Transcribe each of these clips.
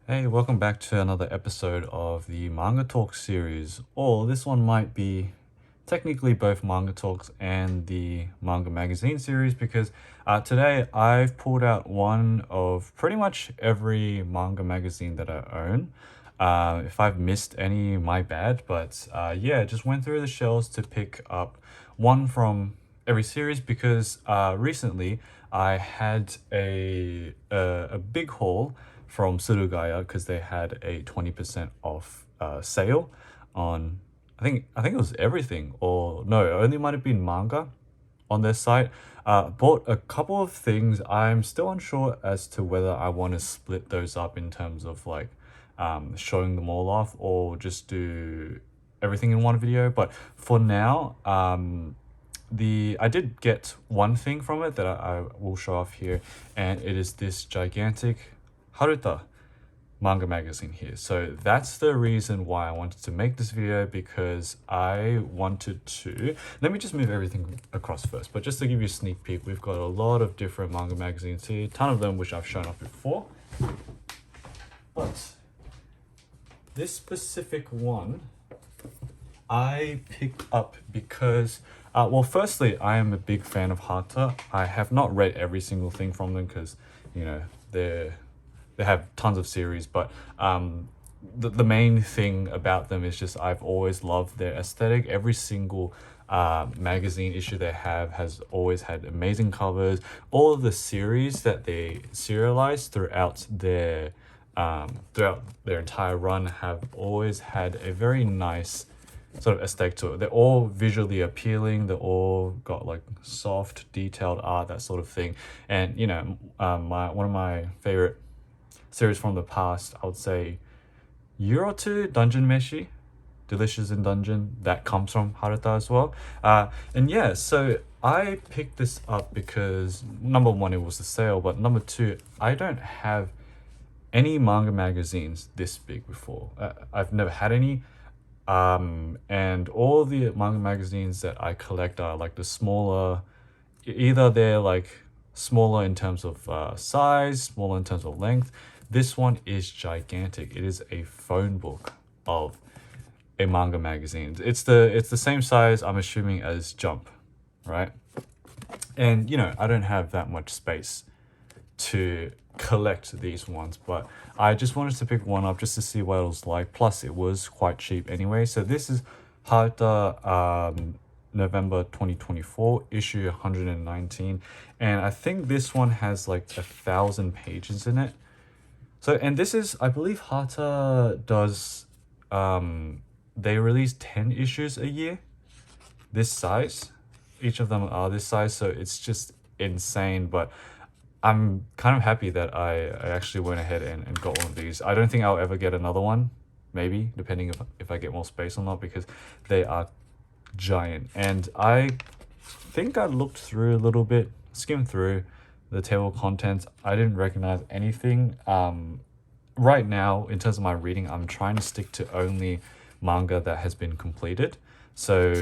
Hey, welcome back to another episode of the Manga Talk series. Or this one might be technically both Manga Talks and the Manga Magazine series because today I've pulled out one of pretty much every manga magazine that I own. If I've missed any, my bad, but yeah, just went through the shelves to pick up one from every series because recently I had a big haul from Surugaya because they had a 20% off sale on I think it was everything, or no, it only might have been manga on their site. Bought a couple of things. I'm still unsure as to whether I want to split those up in terms of like showing them all off or just do everything in one video. But for now, I did get one thing from it that I will show off here, and it is this gigantic Harta manga magazine here. So that's the reason why I wanted to make this video, because I wanted to let me just move everything across first, but just to give you a sneak peek, we've got a lot of different manga magazines here, a ton of them which I've shown off before, but this specific one I picked up because well, firstly, I am a big fan of Harta. I have not read every single thing from them because they have tons of series, but the main thing about them is just I've always loved their aesthetic. Every single magazine issue they have has always had amazing covers. All of the series that they serialize throughout their entire run have always had a very nice sort of aesthetic to it. They're all visually appealing. They're all got like soft, detailed art, that sort of thing. And one of my favorite series from the past, I would say year or two, Dungeon Meshi, Delicious in Dungeon, that comes from Harta as well. And yeah, so I picked this up because number one, it was a sale, but number two, I don't have any manga magazines this big before. I've never had any. And all the manga magazines that I collect are like the smaller, either they're like smaller in terms of size, smaller in terms of length. This one is gigantic. It is a phone book of a manga magazine. It's the same size, I'm assuming, as Jump, right? And I don't have that much space to collect these ones, but I just wanted to pick one up just to see what it was like. Plus it was quite cheap anyway. So this is Harta November 2024, issue 119, and I think this one has like 1,000 pages in it. So, and this is, I believe Harta does they release 10 issues a year this size. Each of them are this size, so it's just insane. But I'm kind of happy that I actually went ahead and got one of these. I don't think I'll ever get another one, maybe, depending if I get more space or not, because they are giant. And I think I looked through a little bit, skimmed through the table of contents. I didn't recognize anything. Right now, in terms of my reading, I'm trying to stick to only manga that has been completed. So,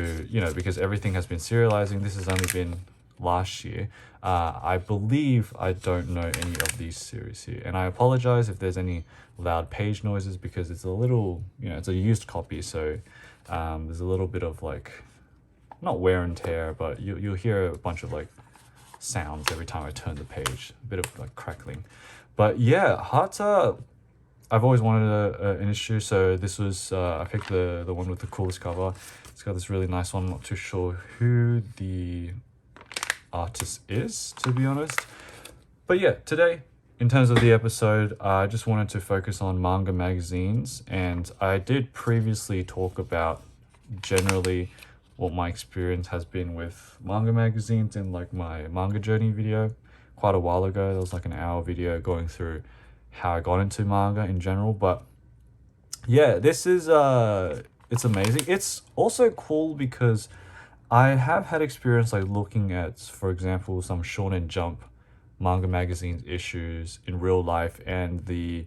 because everything has been serializing, this has only been last year. I believe I don't know any of these series here, and I apologize if there's any loud page noises because it's a little, it's a used copy, so there's a little bit of like, not wear and tear, but you'll hear a bunch of like sounds every time I turn the page, a bit of like crackling. But yeah, Harta, I've always wanted an issue, so this was I picked the one with the coolest cover. It's got this really nice one. I'm not too sure who the artist is, to be honest, but yeah, today in terms of the episode, I just wanted to focus on manga magazines, and I did previously talk about generally what my experience has been with manga magazines in like my manga journey video quite a while ago. There was like an hour video going through how I got into manga in general. But yeah, this is it's amazing. It's also cool because I have had experience like looking at, for example, some Shonen Jump manga magazines issues in real life, and the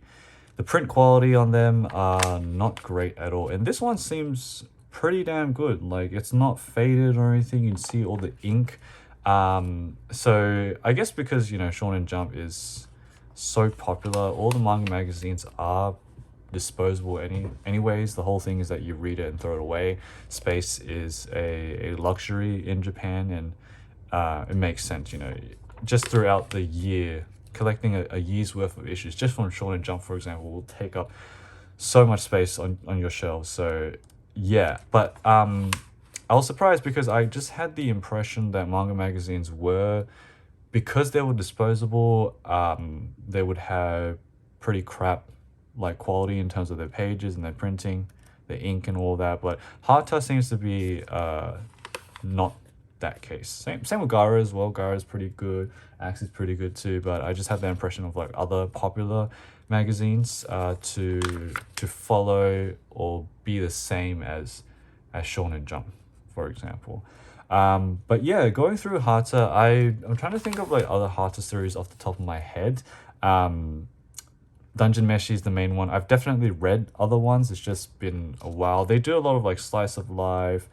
print quality on them are not great at all. And this one seems pretty damn good. Like, it's not faded or anything. You can see all the ink. So I guess because Shonen Jump is so popular. All the manga magazines are disposable anyways. The whole thing is that you read it and throw it away. Space is a luxury in Japan, and it makes sense, you know, just throughout the year, collecting a year's worth of issues just from Shonen Jump, for example, will take up so much space on your shelves. So yeah, but I was surprised because I just had the impression that manga magazines were, because they were disposable, they would have pretty crap like quality in terms of their pages and their printing, the ink and all that. But Harta seems to be not that case. Same with Garo as well. Garo is pretty good. Axe is pretty good too. But I just had the impression of like other popular magazines to follow or be the same as Shonen Jump, for example. But yeah, going through Harta, I'm trying to think of like other Harta series off the top of my head. Dungeon Meshi is the main one. I've definitely read other ones. It's just been a while. They do a lot of like slice of life,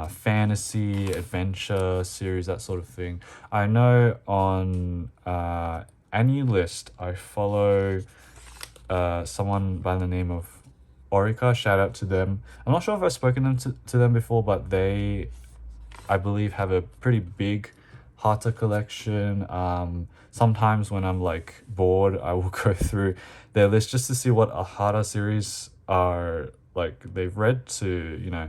fantasy, adventure series, that sort of thing. I know on AniList, I follow someone by the name of Orica. Shout out to them. I'm not sure if I've spoken to them before, but they, I believe, have a pretty big Harta collection. Sometimes when I'm like bored, I will go through their list just to see what a Harta series are like they've read, to, you know,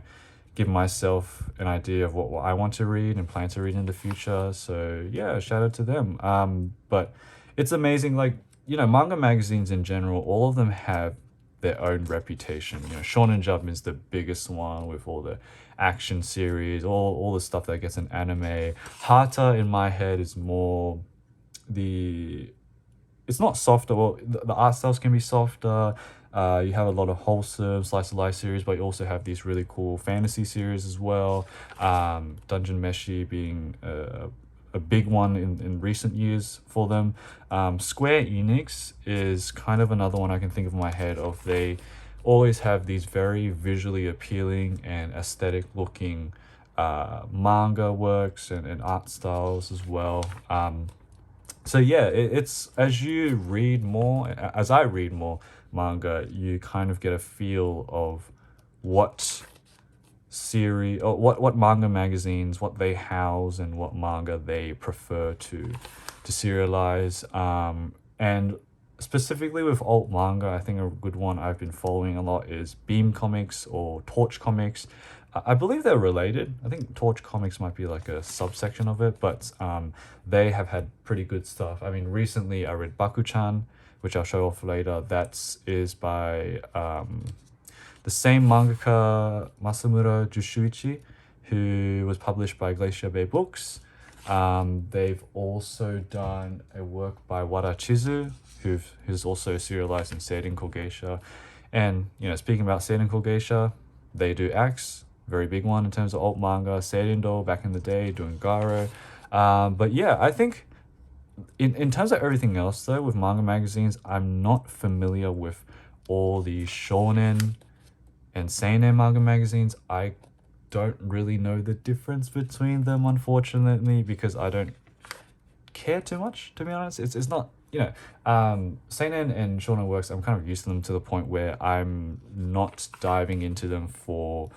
give myself an idea of what I want to read and plan to read in the future. So yeah, shout out to them. But it's amazing, like, you know, manga magazines in general, all of them have their own reputation. You know, Shonen Jump is the biggest one with all the action series, all the stuff that gets an anime. Harta in my head is more it's not softer. Well, the art styles can be softer. You have a lot of wholesome slice of life series, but you also have these really cool fantasy series as well. Dungeon Meshi being a big one in recent years for them. Square Enix is kind of another one I can think of in my head of, they always have these very visually appealing and aesthetic looking manga works and art styles as well. So yeah, it's as you read more, as I read more manga, you kind of get a feel of what series or what manga magazines, what they house and what manga they prefer to serialize. And specifically with alt manga, I think a good one I've been following a lot is Beam Comics or Torch Comics. I believe they're related. I think Torch Comics might be like a subsection of it, but they have had pretty good stuff. I mean, recently I read Baku-chan, which I'll show off later. That is by the same mangaka Masamura Jushuichi, who was published by Glacier Bay Books. They've also done a work by Wada Chizu, who's also serialized in Seiden Kogeisha. And, you know, speaking about Seiden Kogeisha, they do Axe, very big one in terms of alt manga. Seirindo back in the day doing Garo. But yeah, I think in terms of everything else though, with manga magazines, I'm not familiar with all the shonen and seinen manga magazines. I don't really know the difference between them, unfortunately, because I don't care too much, to be honest. It's not, you know, seinen and shonen works, I'm kind of used to them to the point where I'm not diving into them for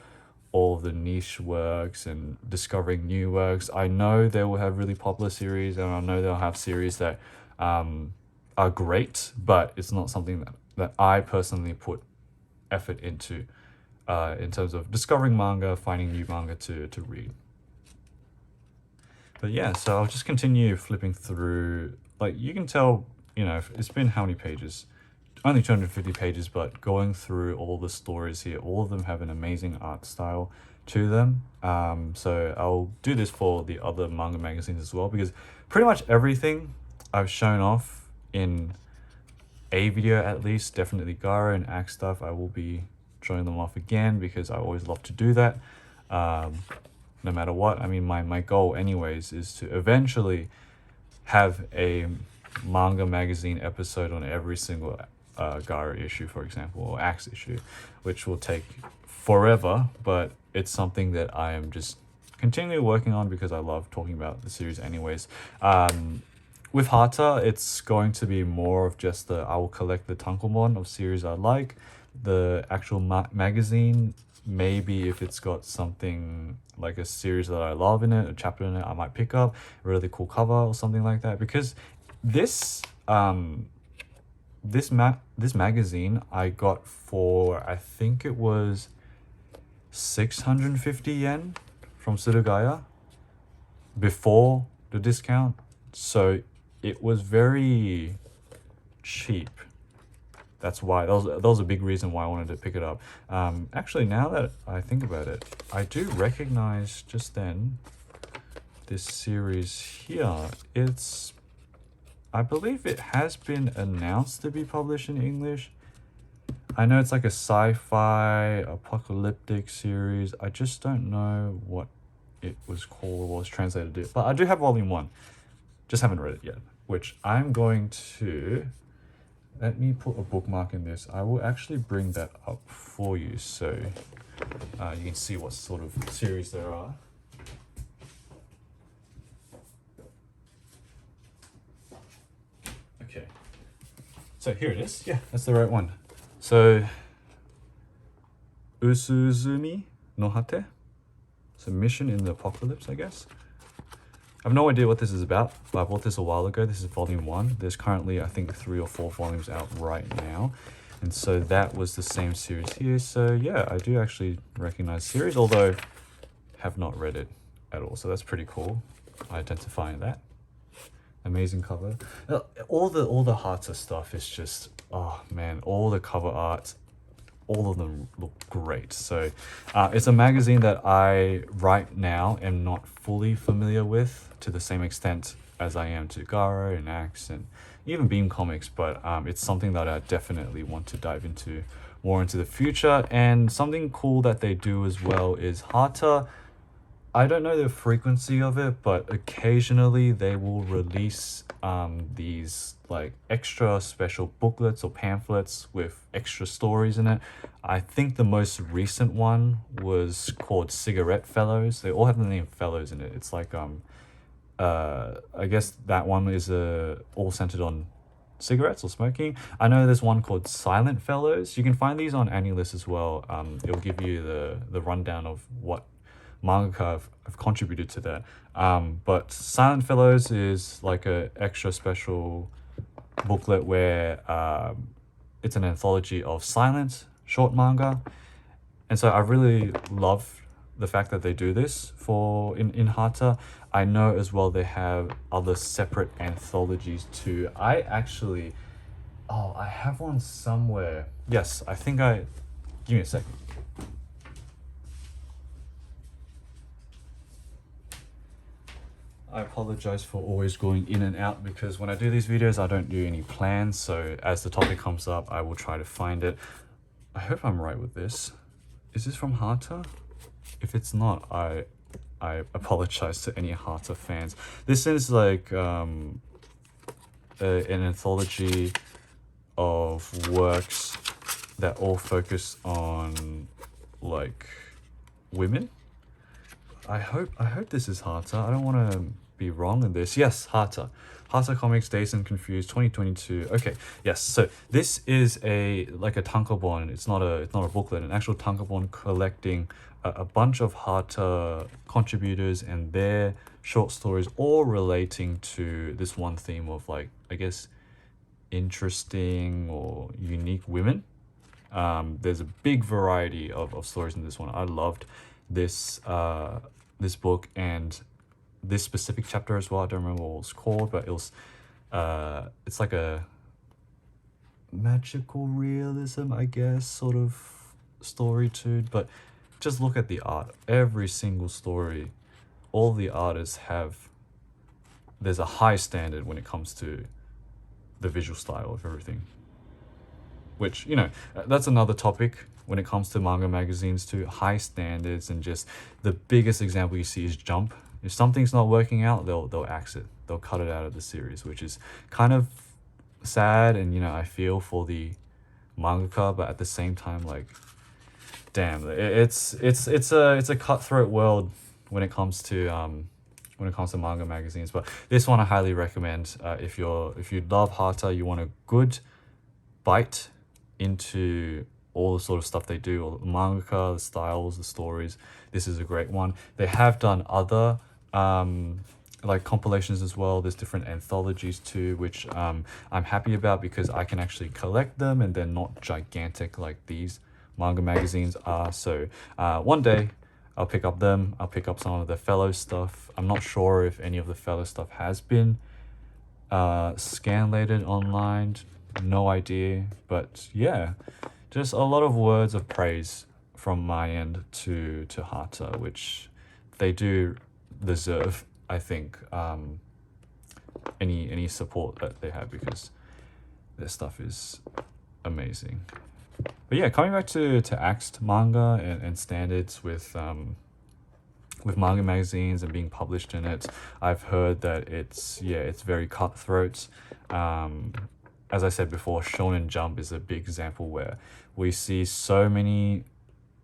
all of the niche works and discovering new works. I know they will have really popular series, and I know they'll have series that are great, but it's not something that I personally put effort into in terms of discovering manga, finding new manga to read. But yeah, so I'll just continue flipping through. Like, you can tell, you know, it's been how many pages? Only 250 pages, but going through all the stories here, all of them have an amazing art style to them. So I'll do this for the other manga magazines as well, because pretty much everything I've shown off in a video, at least, definitely Garo and Axe stuff, I will be showing them off again, because I always love to do that, no matter what. I mean, my goal anyways is to eventually have a manga magazine episode on every single Garo issue, for example, or Axe issue, which will take forever, but it's something that I am just continually working on because I love talking about the series anyways. with Harta, it's going to be more of just the I will collect the tankobon of series I like. The actual magazine, maybe if it's got something like a series that I love in it, a chapter in it, I might pick up a really cool cover or something like that. Because this this magazine I got for, I think it was 650 yen from Surugaya before the discount, so it was very cheap. That's why that was a big reason why I wanted to pick it up. Actually, now that I think about it, I do recognize just then this series here. It's, I believe it has been announced to be published in English. I know it's like a sci-fi apocalyptic series. I just don't know what it was called or was translated to. But I do have volume 1. Just haven't read it yet, which I'm going to... Let me put a bookmark in this. I will actually bring that up for you so you can see what sort of series there are. Okay. So here it is. Yeah, that's the right one. So, Usuzumi no Hate. So, Mission in the Apocalypse, I guess. I have no idea what this is about, but I bought this a while ago. This is volume 1. There's currently, I think, 3 or 4 volumes out right now. And so that was the same series here. So yeah, I do actually recognize the series, although have not read it at all. So that's pretty cool, identifying that. Amazing cover. All the Harta stuff is just, oh man, all the cover art, all of them look great. So it's a magazine that I right now am not fully familiar with to the same extent as I am to Garo and Axe and even Beam Comics, but it's something that I definitely want to dive into more into the future. And something cool that they do as well is Harta, I don't know the frequency of it, but occasionally they will release these like extra special booklets or pamphlets with extra stories in it. I think the most recent one was called Cigarette Fellows. They all have the name Fellows in it. It's like I guess that one is all centered on cigarettes or smoking. I know there's one called Silent Fellows. You can find these on AniList as well. It'll give you the rundown of what manga have contributed to that. But Silent Fellows is like a extra special booklet where it's an anthology of silent short manga. And so I really love the fact that they do this in Harta. I know as well they have other separate anthologies too. I actually, I have one somewhere. Yes, I think give me a second. I apologize for always going in and out because when I do these videos, I don't do any plans. So as the topic comes up, I will try to find it. I hope I'm right with this. Is this from Harta? If it's not, I apologize to any Harta fans. This is like an anthology of works that all focus on like women. I hope this is Harta. I don't want to be wrong in this. Yes, Harta. Harta Comics Dazed and Confused 2022. Okay, yes. So this is like a tankobon. It's not a booklet. An actual tankobon collecting a bunch of Harta contributors and their short stories, all relating to this one theme of like, I guess, interesting or unique women. There's a big variety of stories in this one. I loved this book and this specific chapter as well. I don't remember what it was called, but it was it's like a magical realism, I guess, sort of story too. But just look at the art. Every single story, all the artists there's a high standard when it comes to the visual style of everything, which, that's another topic when it comes to manga magazines too. High standards, and just the biggest example you see is Jump. If something's not working out, they'll axe it. They'll cut it out of the series, which is kind of sad. And I feel for the mangaka, but at the same time, like, damn, it's a cutthroat world when it comes to when it comes to manga magazines. But this one I highly recommend. If you love Harta, you want a good bite into all the sort of stuff they do, all the manga, the styles, the stories. This is a great one. They have done other like compilations as well. There's different anthologies too, which I'm happy about because I can actually collect them and they're not gigantic like these manga magazines are. So one day I'll pick up them. I'll pick up some of the fellow stuff. I'm not sure if any of the fellow stuff has been scanlated online. No idea. But yeah, just a lot of words of praise from my end to Harta, which they do deserve, I think, any support that they have because their stuff is amazing. But yeah, coming back to axed manga and standards with manga magazines and being published in it, I've heard that it's very cutthroat. As I said before, Shonen Jump is a big example where we see so many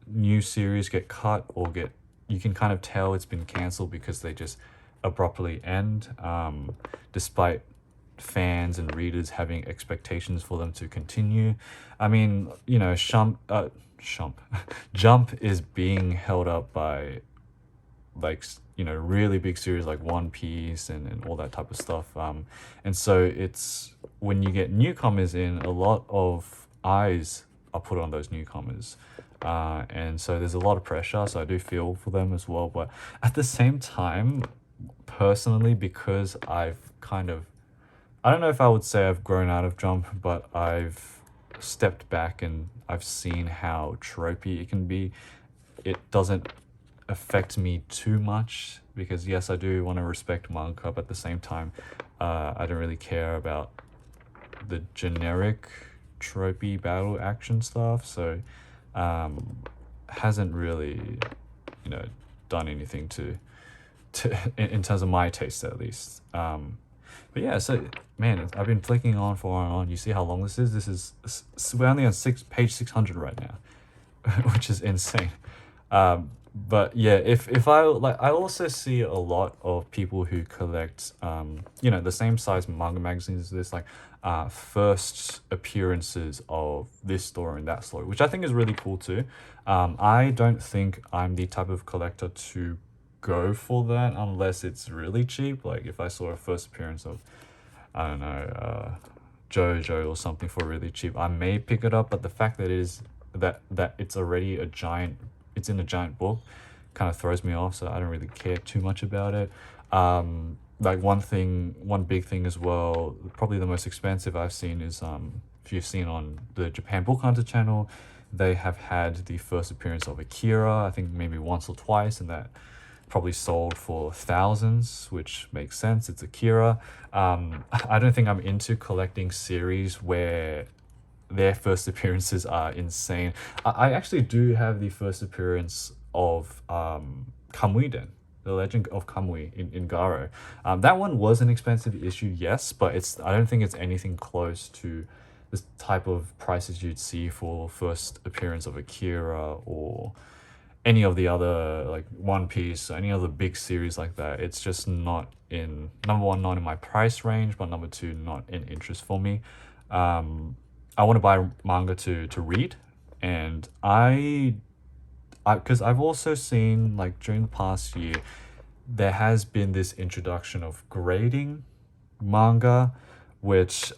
new series get cut or you can kind of tell it's been cancelled because they just abruptly end, despite fans and readers having expectations for them to continue. I mean, you know, Jump is being held up by, like, you know, really big series like One Piece and all that type of stuff. And so it's when you get newcomers in, a lot of eyes are put on those newcomers. And so there's a lot of pressure, so I do feel for them as well. But at the same time, personally, because I've kind of, I don't know if I would say I've grown out of Jump, but I've stepped back and I've seen how tropey it can be. It doesn't affect me too much because yes, I do want to respect manga, but at the same time, I don't really care about the generic tropey battle action stuff. So hasn't really, you know, done anything to in terms of my taste at least. But yeah, so man, I've been flicking on for and on. You see how long this is? This is we're only on page 600 right now, which is insane. But yeah, if I like, I also see a lot of people who collect you know, the same size manga magazines as this, like first appearances of this story and that story, which I think is really cool too. I don't think I'm the type of collector to go for that unless it's really cheap. Like if I saw a first appearance of, I don't know, JoJo or something for really cheap, I may pick it up. But the fact that it's already it's in a giant book kind of throws me off, so I don't really care too much about it. Like one big thing as well, probably the most expensive I've seen is if you've seen on the Japan Book Hunter channel, they have had the first appearance of Akira, I think maybe once or twice, and that probably sold for thousands, which makes sense. It's Akira. I don't think I'm into collecting series where their first appearances are insane. I actually do have the first appearance of Kamui-den, The Legend of Kamui in Garo. That one was an expensive issue, yes, but I don't think it's anything close to this type of prices you'd see for first appearance of Akira or any of the other, like One Piece or any other big series like that. It's just not in, number one, not in my price range, but number two, not in interest for me. I want to buy manga to read, and because I've also seen, like, during the past year, there has been this introduction of grading manga, which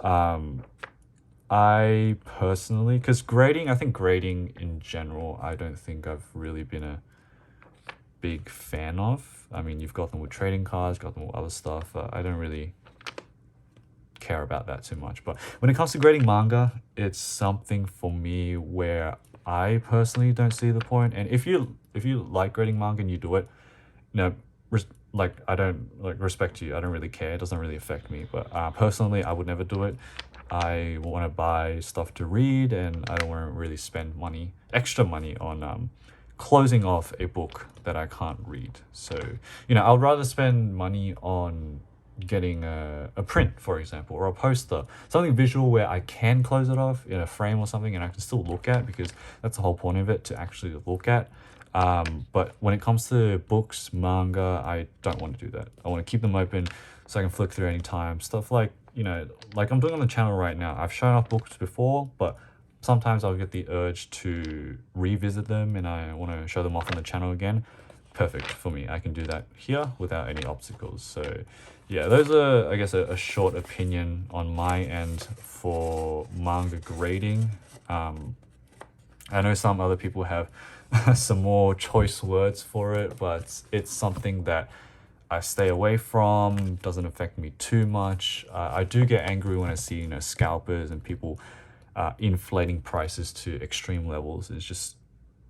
I personally, because I think grading in general, I don't think I've really been a big fan of. I mean, you've got them with trading cards, got them with other stuff. I don't really care about that too much. But when it comes to grading manga, it's something for me where I personally don't see the point. And if you like grading manga and you do it, you know, I don't respect you. I don't really care. It doesn't really affect me. But personally, I would never do it. I want to buy stuff to read, and I don't want to really spend extra money on closing off a book that I can't read. So, you know, I'd rather spend money on getting a print, for example, or a poster, something visual where I can close it off in a frame or something and I can still look at, because that's the whole point of it, to actually look at. But when it comes to books, manga, I don't want to do that. I want to keep them open so I can flick through any time. Stuff like, like I'm doing on the channel right now. I've shown off books before, but sometimes I'll get the urge to revisit them and I want to show them off on the channel again. Perfect for me. I can do that here without any obstacles. So yeah, those are, I guess, a short opinion on my end for manga grading. I know some other people have some more choice words for it, but it's something that I stay away from. Doesn't affect me too much. I do get angry when I see, scalpers and people inflating prices to extreme levels. It's just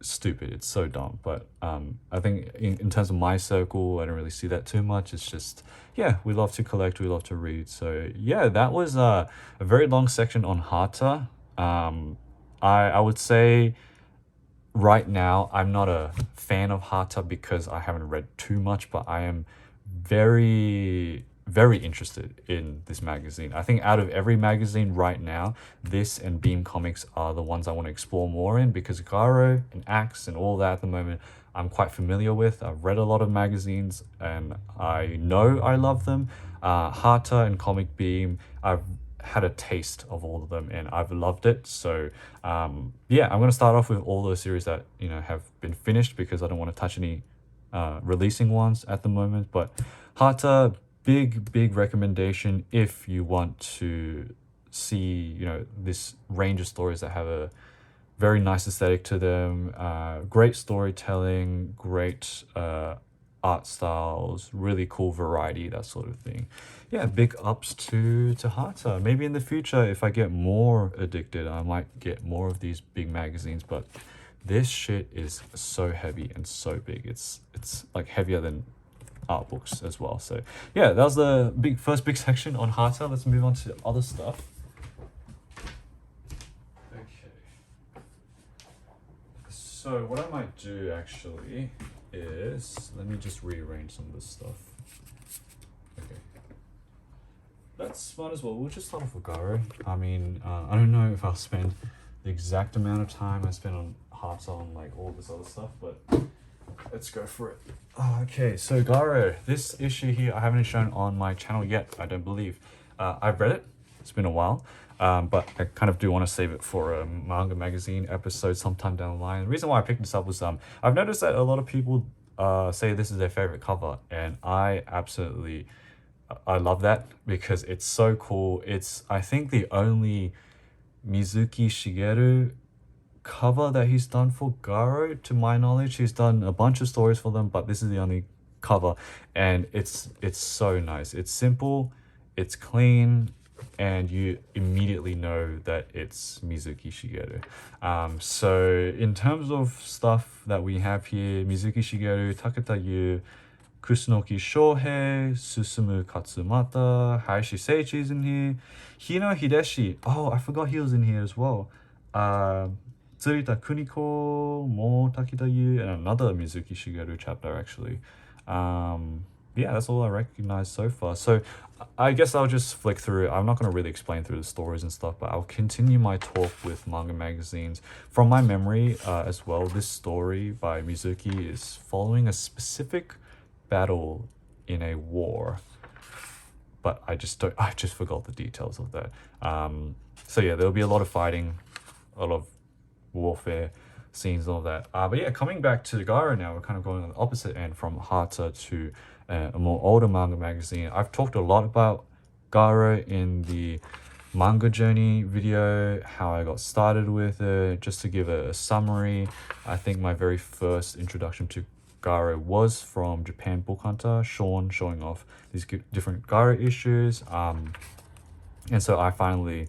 stupid. It's so dumb. But I think in terms of my circle, I don't really see that too much. It's just, yeah, we love to collect, we love to read. So yeah, that was a very long section on Harta. I would say right now I'm not a fan of Harta because I haven't read too much, but I am very interested in this magazine. I think out of every magazine right now, this and Beam Comics are the ones I want to explore more in, because Garo and Axe and all that at the moment I'm quite familiar with. I've read a lot of magazines and I know I love them. Harta and Comic Beam, I've had a taste of all of them and I've loved it. So yeah, I'm going to start off with all those series that have been finished, because I don't want to touch any releasing ones at the moment. But Harta, big recommendation if you want to see this range of stories that have a very nice aesthetic to them, great storytelling, great art styles, really cool variety, that sort of thing. Yeah, big ups to Harta. Maybe in the future, if I get more addicted, I might get more of these big magazines, but this shit is so heavy and so big. It's like heavier than art books as well. So yeah, that was the first big section on Harta. Let's move on to other stuff. Okay. So what I might do actually is, let me just rearrange some of this stuff. Okay. Might as well. We'll just start off with Garo. I mean, I don't know if I'll spend the exact amount of time I spent on Harta on like all this other stuff, but let's go for it. Okay, so Garo, this issue here I haven't shown on my channel yet, I don't believe. I've read it. It's been a while, but I kind of do want to save it for a manga magazine episode sometime down the line. The reason why I picked this up was I've noticed that a lot of people say this is their favorite cover, and I love that because it's so cool. It's, I think, the only Mizuki Shigeru cover that he's done for Garo, to my knowledge. He's done a bunch of stories for them, but this is the only cover, and it's so nice. It's simple, it's clean, and you immediately know that it's Mizuki Shigeru. So in terms of stuff that we have here, Mizuki Shigeru, Taketa Yu, Kusunoki Shohei, Susumu Katsumata, Hayashi Seiichi's in here, Hino Hideshi, oh, I forgot he was in here as well. Tsurita Kuniko, Mo Takeda Yu, and another Mizuki Shigeru chapter actually. Yeah, that's all I recognize so far. So I guess I'll just flick through. I'm not going to really explain through the stories and stuff, but I'll continue my talk with manga magazines. From my memory as well, this story by Mizuki is following a specific battle in a war, but I just forgot the details of that. So yeah, there'll be a lot of fighting, a lot of warfare scenes and all that. But yeah, coming back to Garo now, we're kind of going on the opposite end from Harta to a more older manga magazine. I've talked a lot about Garo in the manga journey video, how I got started with it. Just to give a summary, I think my very first introduction to Garo was from Japan Book Hunter, Sean showing off these different Garo issues. And so I finally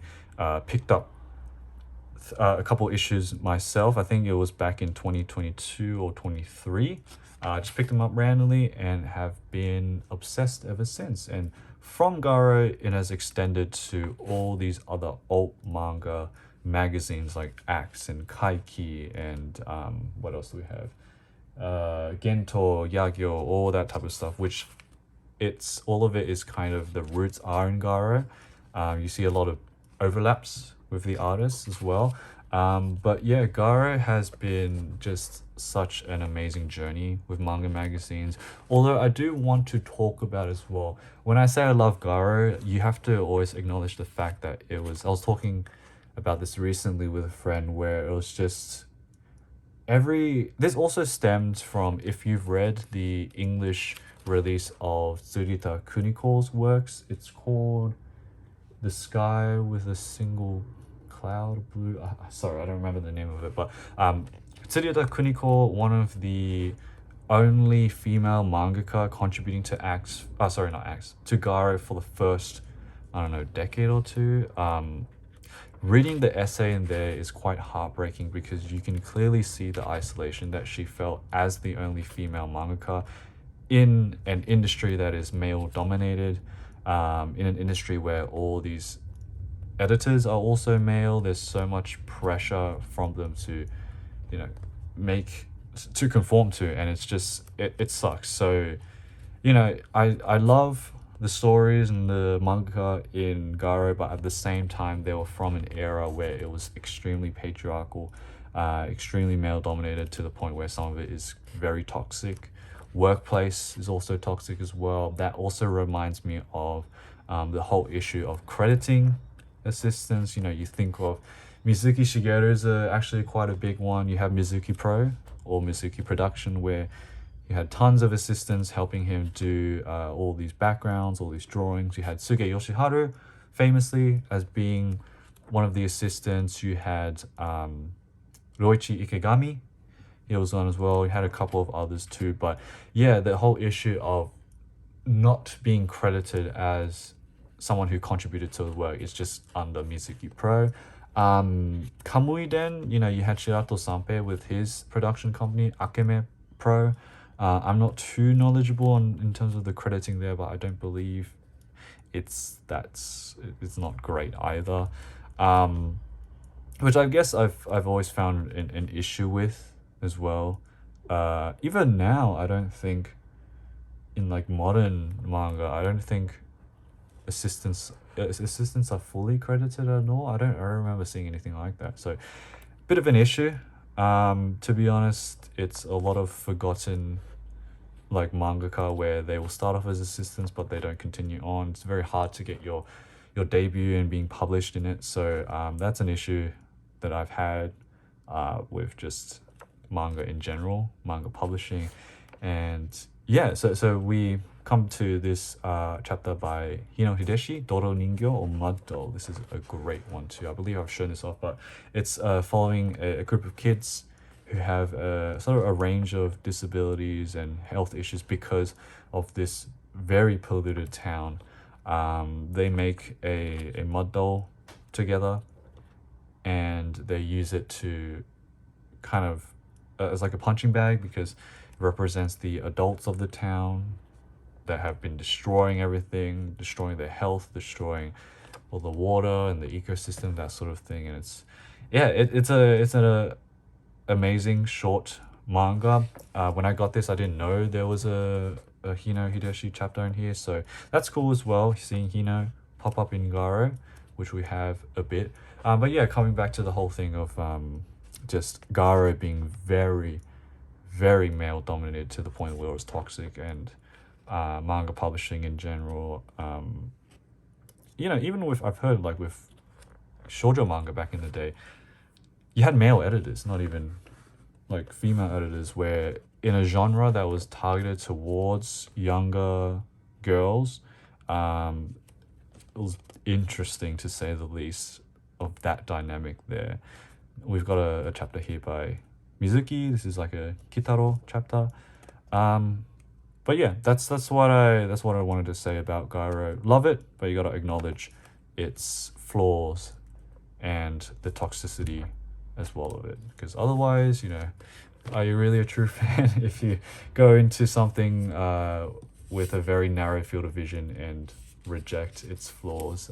picked up a couple issues myself. I think it was back in 2022 or 23. I just picked them up randomly and have been obsessed ever since. And from Garo, it has extended to all these other alt manga magazines like Axe and Kaiki and what else do we have? Gentou, Yagyo, all that type of stuff, which it's all of it is kind of the roots are in Garo. You see a lot of overlaps with the artists as well. But yeah, Garo has been just such an amazing journey with manga magazines. Although I do want to talk about as well. When I say I love Garo, you have to always acknowledge the fact that I was talking about this recently with a friend where it was just this also stems from, if you've read the English release of Tsurita Kuniko's works, it's called The Sky with a Single Cloud Blue. Sorry, I don't remember the name of it, but Tsurita Kuniko, one of the only female mangaka contributing to to Garo for the first, I don't know, decade or two. Reading the essay in there is quite heartbreaking because you can clearly see the isolation that she felt as the only female mangaka in an industry that is male dominated, in an industry where all these editors are also male. There's so much pressure from them to, you know, to conform to, and it's just it sucks. So, you know, I love the stories and the manga in Garo, but at the same time, they were from an era where it was extremely patriarchal, extremely male dominated, to the point where some of it is very toxic. Workplace is also toxic as well. That also reminds me of the whole issue of crediting assistants. You know, you think of Mizuki Shigeru is actually quite a big one. You have Mizuki Pro or Mizuki Production, where you had tons of assistants helping him do all these backgrounds, all these drawings. You had Suge Yoshiharu, famously, as being one of the assistants. You had Roichi Ikegami. He was on as well. You had a couple of others too. But yeah, the whole issue of not being credited as someone who contributed to the work is just under Mizuki Pro. Kamui Den, you know, you had Shirato Sanpei with his production company, Akeme Pro. I'm not too knowledgeable in terms of the crediting there, but I don't believe it's not great either. Which I guess I've always found an issue with as well. Even now, I don't think in like modern manga, I don't think assistants are fully credited at all. I don't remember seeing anything like that. So, bit of an issue. To be honest, it's a lot of forgotten like mangaka where they will start off as assistants but they don't continue on. It's very hard to get your debut and being published in it. So that's an issue that I've had with just manga in general, manga publishing. And yeah, so we come to this chapter by Hino Hideshi, Doro Ningyo or Mud Doll. This is a great one too. I believe I've shown this off, but it's following a group of kids who have sort of a range of disabilities and health issues because of this very polluted town. They make a mud doll together and they use it to kind of as like a punching bag because it represents the adults of the town that have been destroying everything, destroying their health, destroying all the water and the ecosystem, that sort of thing. And it's an amazing short manga. When I got this, I didn't know there was a Hino Hideshi chapter in here, so that's cool as well, seeing Hino pop up in Garo, which we have a bit. But yeah, coming back to the whole thing of just Garo being very, very male dominated to the point where it was toxic, and manga publishing in general. You know, even with, I've heard like with shoujo manga back in the day, you had male editors, not even like female editors, where in a genre that was targeted towards younger girls, it was interesting to say the least of that dynamic there. We've got a chapter here by Mizuki. This is like a Kitaro chapter. But yeah, that's what I wanted to say about Garo. Love it, but you gotta acknowledge its flaws and the toxicity as well of it, because otherwise, you know, are you really a true fan if you go into something with a very narrow field of vision and reject its flaws?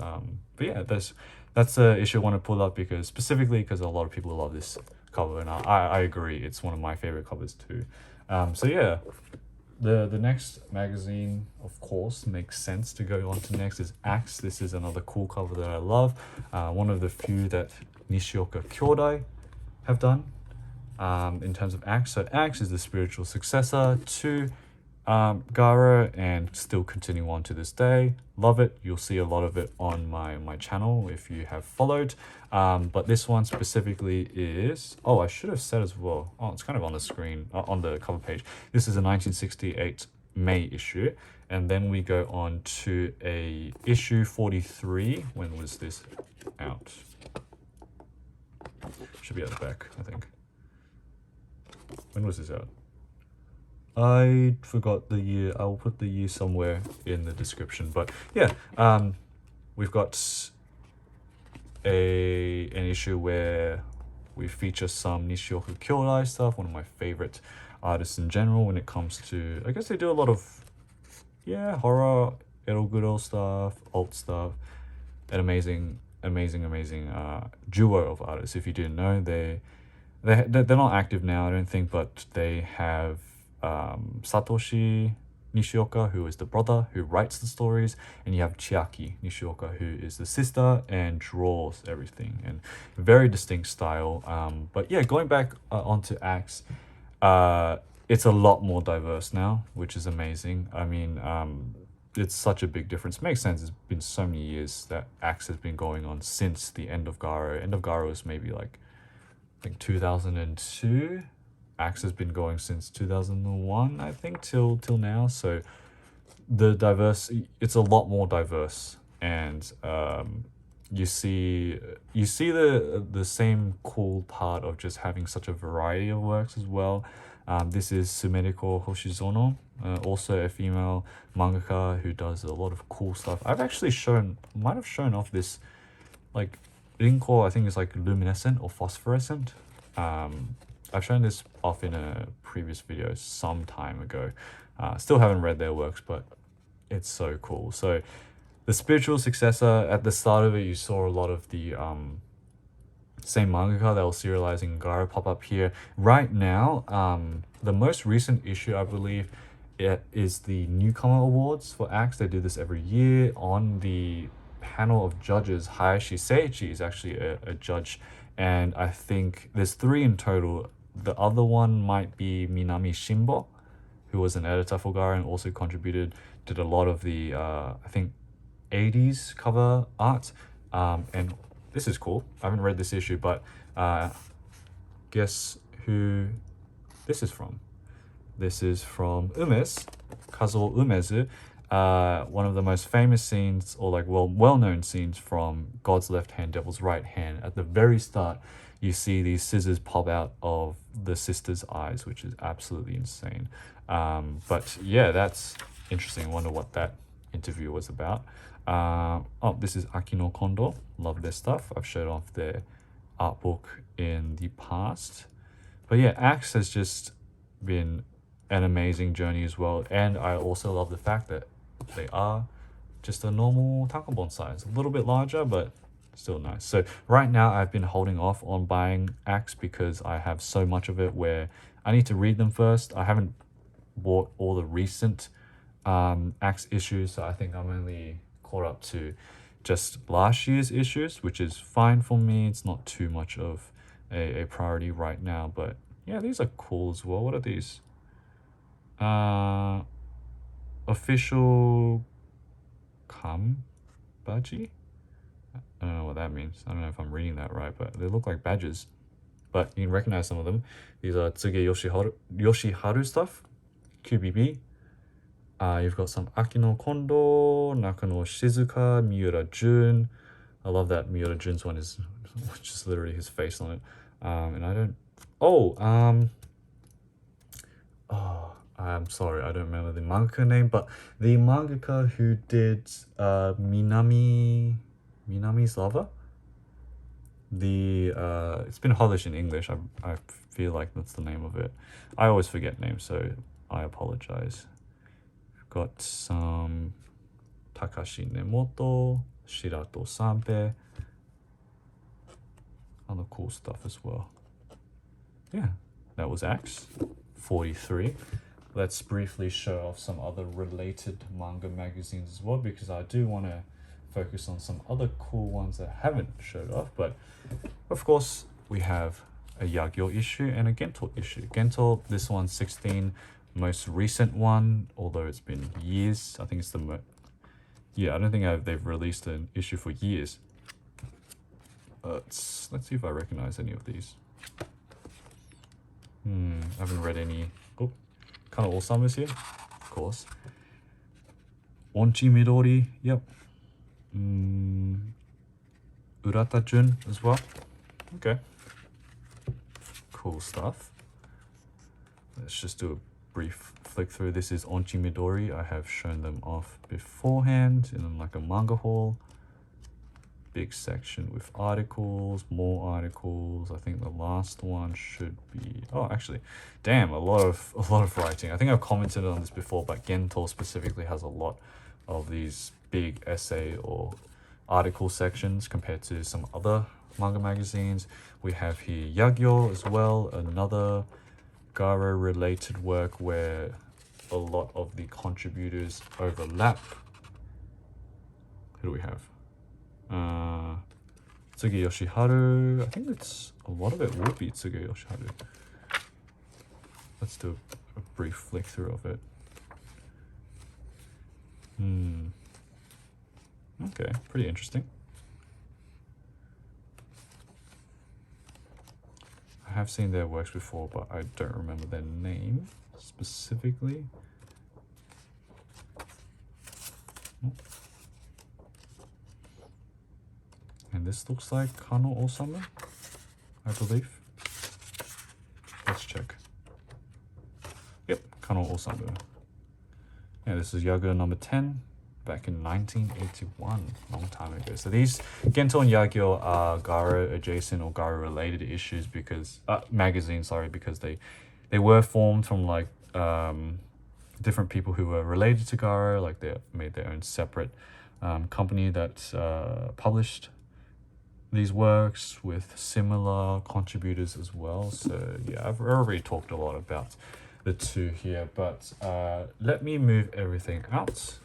But yeah, that's a issue I want to pull up specifically because a lot of people love this cover, and I agree, it's one of my favorite covers too. So yeah, The next magazine, of course, makes sense to go on to next is Axe. This is another cool cover that I love. One of the few that Nishioka Kyodai have done in terms of Axe. So Axe is the spiritual successor to Garo and still continue on to this day. Love it. You'll see a lot of it on my channel if you have followed. But this one specifically is, oh, I should have said as well. Oh, it's kind of on the screen, on the cover page. This is a 1968 May issue. And then we go on to a issue 43. When was this out? Should be at the back, I think. When was this out? I forgot the year. I'll put the year somewhere in the description. But yeah, we've got an issue where we feature some Nishioka Kyodai stuff, one of my favorite artists in general when it comes to, I guess they do a lot of, yeah, horror, eroguro stuff, alt stuff, an amazing duo of artists. If you didn't know, they're not active now, I don't think, but they have Satoshi Nishioka, who is the brother who writes the stories, and you have Chiaki Nishioka, who is the sister and draws everything, and very distinct style. But yeah, going back onto Axe, it's a lot more diverse now, which is amazing. I mean, it's such a big difference. Makes sense. It's been so many years that Axe has been going on since the end of Garo. End of Garo is maybe like, I think 2002. Axe has been going since 2001, I think, till now. So it's a lot more diverse, and you see the same cool part of just having such a variety of works as well. This is Sumeriko Hoshizono, also a female mangaka who does a lot of cool stuff. I've actually might have shown off this, like, Rinko, I think it's like luminescent or phosphorescent. I've shown this off in a previous video some time ago. Still haven't read their works, but it's so cool. So the spiritual successor, at the start of it, you saw a lot of the same mangaka that was serializing Garo pop up here. Right now, the most recent issue, I believe, it is the Newcomer Awards for Axe. They do this every year. On the panel of judges, Hayashi Seiichi is actually a judge, and I think there's 3 in total. The other one might be Minami Shimbo, who was an editor for Garo and also did a lot of the, I think, 80s cover art. And this is cool. I haven't read this issue, but guess who this is from? This is from Umes, Kazuo Umezu, one of the most famous scenes, or like well-known scenes from God's Left Hand, Devil's Right Hand. At the very start, you see these scissors pop out of the sister's eyes, which is absolutely insane. But yeah, that's interesting. I wonder what that interview was about. Oh, this is Akino Kondo. Love their stuff. I've showed off their art book in the past. But yeah, Axe has just been an amazing journey as well. And I also love the fact that they are just a normal tankobon size. A little bit larger, but still nice. So right now I've been holding off on buying Axe because I have so much of it where I need to read them first. I haven't bought all the recent Axe issues, so I think I'm only caught up to just last year's issues, which is fine for me. It's not too much of a priority right now, but yeah, these are cool as well. What are these? Official Kambaji? I don't know what that means. I don't know if I'm reading that right, but they look like badges. But you can recognize some of them. These are Tsuge Yoshiharu stuff, QBB. You've got some Akino Kondo, Nakano Shizuka, Miura Jun. I love that Miura Jun's one is just literally his face on it. And I don't... Oh, I'm sorry, I don't remember the mangaka name, but the mangaka who did Minami's Lover, it's been published in English. I feel like that's the name of it. I always forget names, so I apologize. We've got some Takashi Nemoto, Shirato Sanpe, other cool stuff as well. Yeah, that was Axe 43. let's briefly show off some other related manga magazines as well, because I do want to focus on some other cool ones that haven't showed off. But of course, we have a Yagyo issue and a Gentou issue. Gentou, this one's 16, most recent one, although it's been years. I think it's the yeah, I don't think they've released an issue for years. Let's see if I recognize any of these. I haven't read any. Oh, kind of all summers here, of course. Onchi Midori, yep. Urata Jun as well. Okay. Cool stuff. Let's just do a brief flick through. This is Onchi Midori. I have shown them off beforehand in like a manga haul. Big section with articles, more articles. I think the last one should be, oh actually, damn, a lot of writing. I think I've commented on this before, but Gentou specifically has a lot of these big essay or article sections compared to some other manga magazines. We have here Yagyo as well, another Garo related work where a lot of the contributors overlap. Who do we have? Tsuge Yoshiharu. I think it's a lot of it would be Tsuge Yoshiharu. Let's do a brief flick through of it. Okay, pretty interesting. I have seen their works before, but I don't remember their name specifically. And this looks like Kano Osama, I believe. Let's check. Yep, Kano Osama. Yeah, this is Yagyo number 10, back in 1981, long time ago. So these Gentou and Yagyo are Garo adjacent or Garo related issues because magazines, sorry, because they were formed from like different people who were related to Garo, like they made their own separate company that published these works with similar contributors as well. So yeah, I've already talked a lot about the two here, but let me move everything out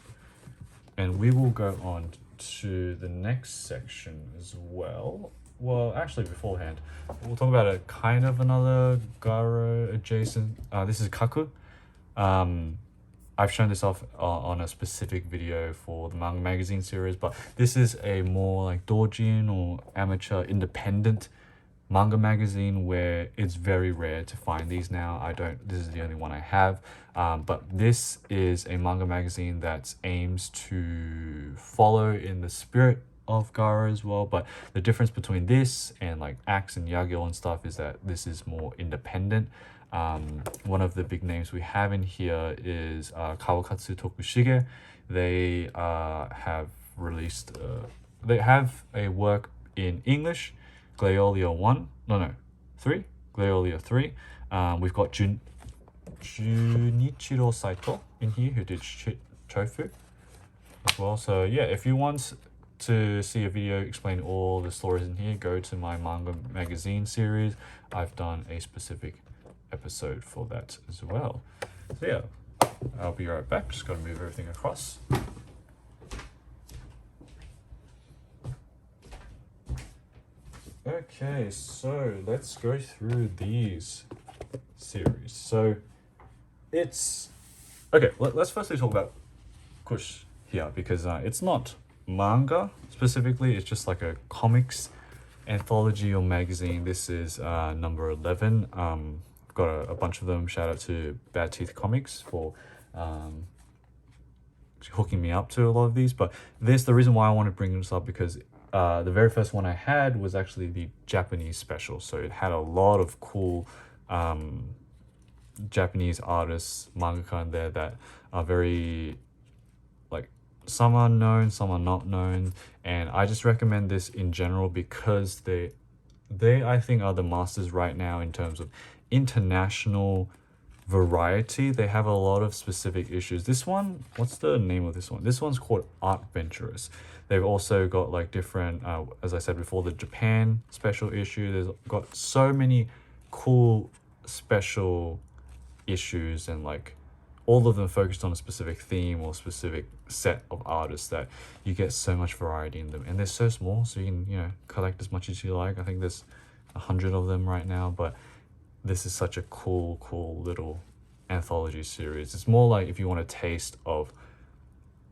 and we will go on to the next section as well. Well, actually beforehand, we'll talk about a kind of another Garo adjacent. This is Kakuu. I've shown this off on a specific video for the Manga magazine series, but this is a more like doujin or amateur independent manga magazine where it's very rare to find these now. This is the only one I have, but this is a manga magazine that aims to follow in the spirit of Garo as well, but the difference between this and like Axe and Yagyo and stuff is that this is more independent. One of the big names we have in here is Kawakatsu Tokushige. They have released, they have a work in English, Gleolio 1, no, 3, Gleolio 3. We've got Junichiro Saito in here who did Chofu as well. So yeah, if you want to see a video explaining all the stories in here, go to my manga magazine series. I've done a specific episode for that as well. So yeah, I'll be right back. Just gotta move everything across. Okay, so let's go through these series. So it's okay, let's firstly talk about Kush here because it's not manga specifically, it's just like a comics anthology or magazine. This is number 11. Got a bunch of them. Shout out to Bad Teeth Comics for hooking me up to a lot of these. But the reason why I want to bring this up because the very first one I had was actually the Japanese special. So it had a lot of cool Japanese artists, mangaka in there that are very, like, some are known, some are not known. And I just recommend this in general because they I think are the masters right now in terms of international variety. They have a lot of specific issues. This one, what's the name of this one? This one's called Artventurous. They've also got like different, as I said before, the Japan special issue. There's got so many cool special issues and like all of them focused on a specific theme or specific set of artists that you get so much variety in them. And they're so small, so you can, you know, collect as much as you like. I think there's 100 of them right now, but this is such a cool little anthology series. It's more like if you want a taste of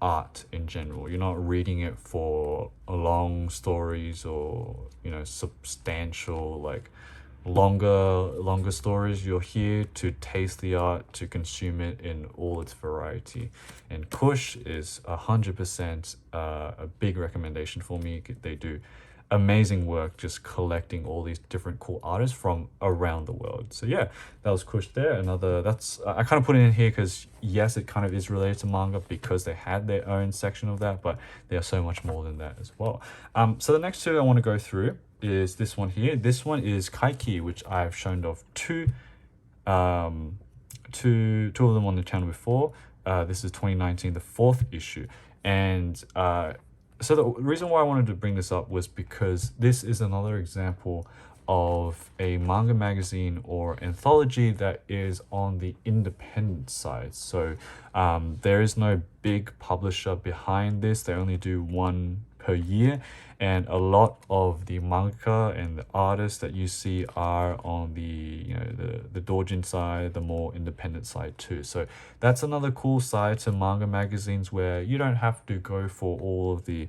art in general. You're not reading it for long stories or, you know, substantial, like longer stories. You're here to taste the art, to consume it in all its variety. And Kush is 100% a big recommendation for me. They do amazing work just collecting all these different cool artists from around the world. So yeah, that was Kush there. Another, that's I kind of put it in here because yes, it kind of is related to manga because they had their own section of that, but they are so much more than that as well. So the next two I want to go through is this one here. This one is Kaiki, which I've shown off two of them on the channel before. This is 2019, the 4th issue. And so the reason why I wanted to bring this up was because this is another example of a manga magazine or anthology that is on the independent side. So there is no big publisher behind this. They only do one per year, and a lot of the manga and the artists that you see are on the, you know, the doujin side, the more independent side too. So that's another cool side to manga magazines where you don't have to go for all of the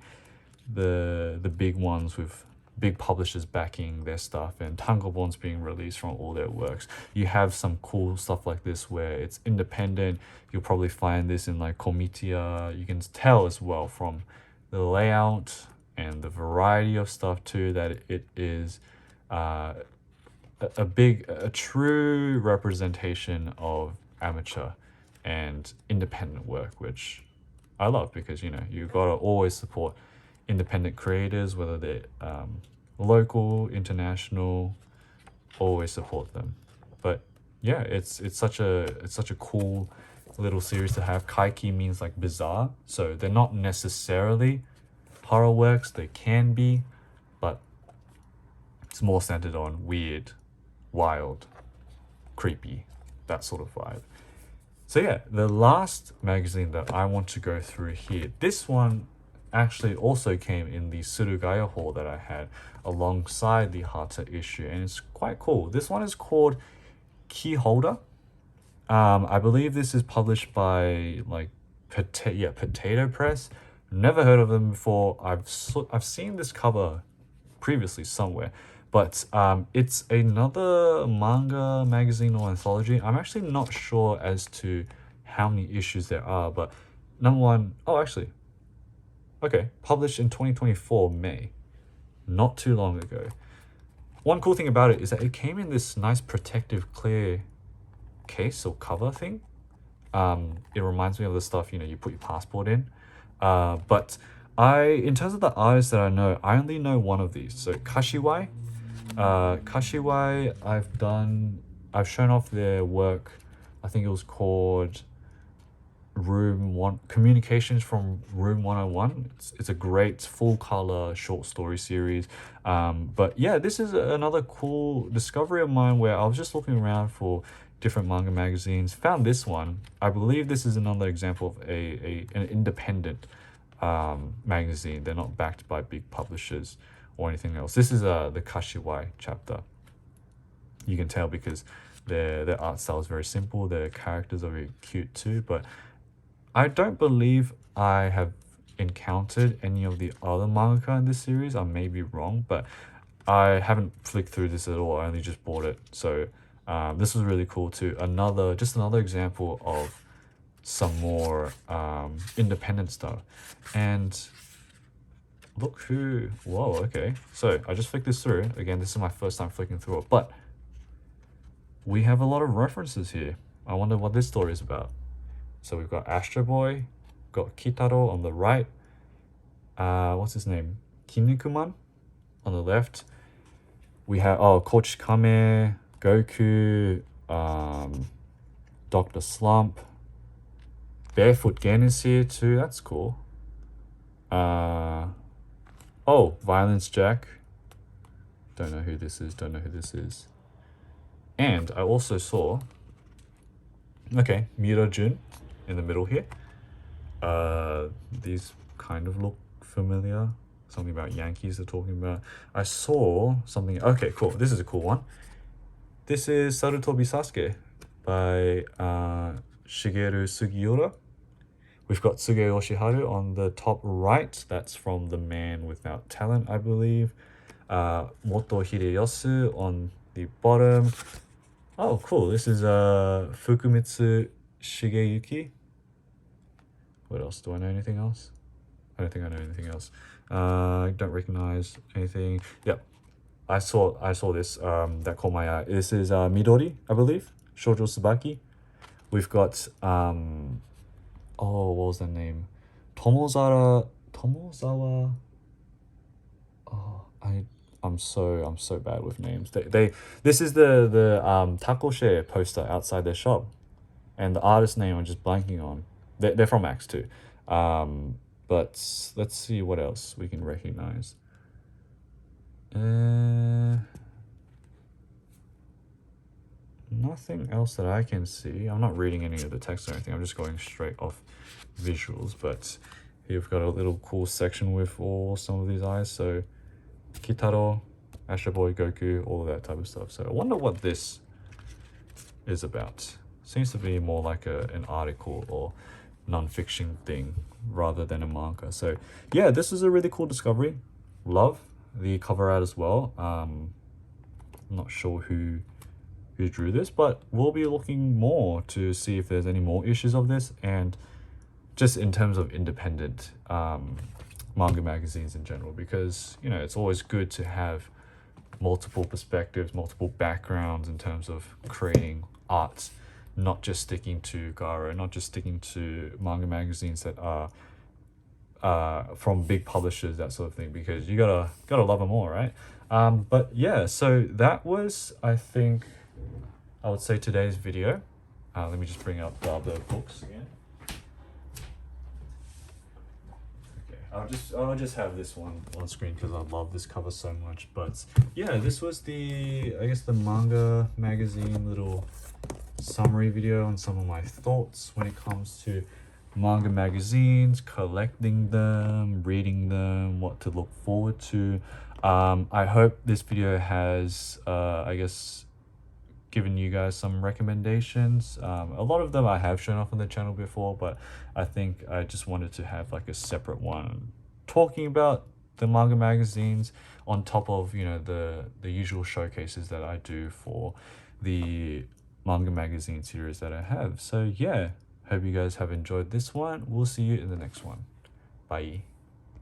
big ones with big publishers backing their stuff and tankobons being released from all their works. You have some cool stuff like this where it's independent. You'll probably find this in like Komitia. You can tell as well from the layout and the variety of stuff too that it is a true representation of amateur and independent work, which I love because, you know, you gotta always support independent creators, whether they're local, international, always support them. But yeah, it's such a cool little series to have. Kaiki means like bizarre, so they're not necessarily horror works. They can be, but it's more centered on weird, wild, creepy, that sort of vibe. So yeah, the last magazine that I want to go through here, this one actually also came in the Surugaya haul that I had alongside the Harta issue, and it's quite cool. This one is called Keyholder. I believe this is published by like Potato Press. Never heard of them before. I've seen this cover previously somewhere, but it's another manga magazine or anthology. I'm actually not sure as to how many issues there are, but number one, actually, okay, published in 2024 May, not too long ago. One cool thing about it is that it came in this nice protective clear case or cover thing. It reminds me of the stuff, you know, you put your passport in. But in terms of the artists that I know, I only know one of these. So Kashiwai. Kashiwai, I've shown off their work. I think it was called Communications from Room 101. It's a great full color short story series. But yeah, this is another cool discovery of mine where I was just looking around for different manga magazines, found this one. I believe this is another example of an independent magazine. They're not backed by big publishers or anything else. This is the Kashiwai chapter. You can tell because their art style is very simple. Their characters are very cute too, but I don't believe I have encountered any of the other manga in this series. I may be wrong, but I haven't flicked through this at all. I only just bought it. So this was really cool too. Just another example of some more independent stuff. And look whoa, okay. So I just flicked this through. Again, this is my first time flicking through it, but we have a lot of references here. I wonder what this story is about. So we've got Astro Boy, got Kitaro on the right. What's his name? Kinnikuman on the left. We have Coach Kame, Goku, Dr. Slump, Barefoot Gen is here too. That's cool. Violence Jack. Don't know who this is. And I also saw Okay, Mira Jun in the middle here. These kind of look familiar. Something about Yankees they're talking about. I saw something. Okay, cool. This is a cool one. This is Sarutobi Sasuke by Shigeru Sugiura. We've got Tsuge Yoshiharu on the top right. That's from The Man Without Talent, I believe. Moto Hideyosu on the bottom. Oh, cool. This is Fukumitsu Shigeyuki. What else? Do I know anything else? I don't think I know anything else. I don't recognize anything. Yep. I saw this that caught my eye. This is Midori, I believe. Shoujo Tsubaki. We've got what was the name? Tomozawa. Oh, I'm so bad with names. This is the Takoshe poster outside their shop, and the artist name I'm just blanking on. They're from Axe too. But let's see what else we can recognize. Nothing else that I can see. I'm not reading any of the text or anything. I'm just going straight off visuals. But here we've got a little cool section with some of these eyes. So Kitaro, Astro Boy, Goku, all of that type of stuff. So I wonder what this is about. Seems to be more like an article or non-fiction thing rather than a manga. So yeah, this is a really cool discovery. Love the cover art as well. I'm not sure who drew this, but we'll be looking more to see if there's any more issues of this, and just in terms of independent manga magazines in general, because it's always good to have multiple perspectives, multiple backgrounds in terms of creating art, not just sticking to Garo, not just sticking to manga magazines that are from big publishers, that sort of thing, because you gotta love them all, right? But yeah, so that was, I think, I would say, today's video. Let me just bring up the other books again. Okay, I'll just have this one on screen because I love this cover so much. But yeah, this was the manga magazine little summary video on some of my thoughts when it comes to manga magazines, collecting them, reading them, what to look forward to. I hope this video has given you guys some recommendations. A lot of them I have shown off on the channel before, but I think I just wanted to have like a separate one talking about the manga magazines on top of the usual showcases that I do for the manga magazine series that I have. So yeah, hope you guys have enjoyed this one. We'll see you in the next one. Bye.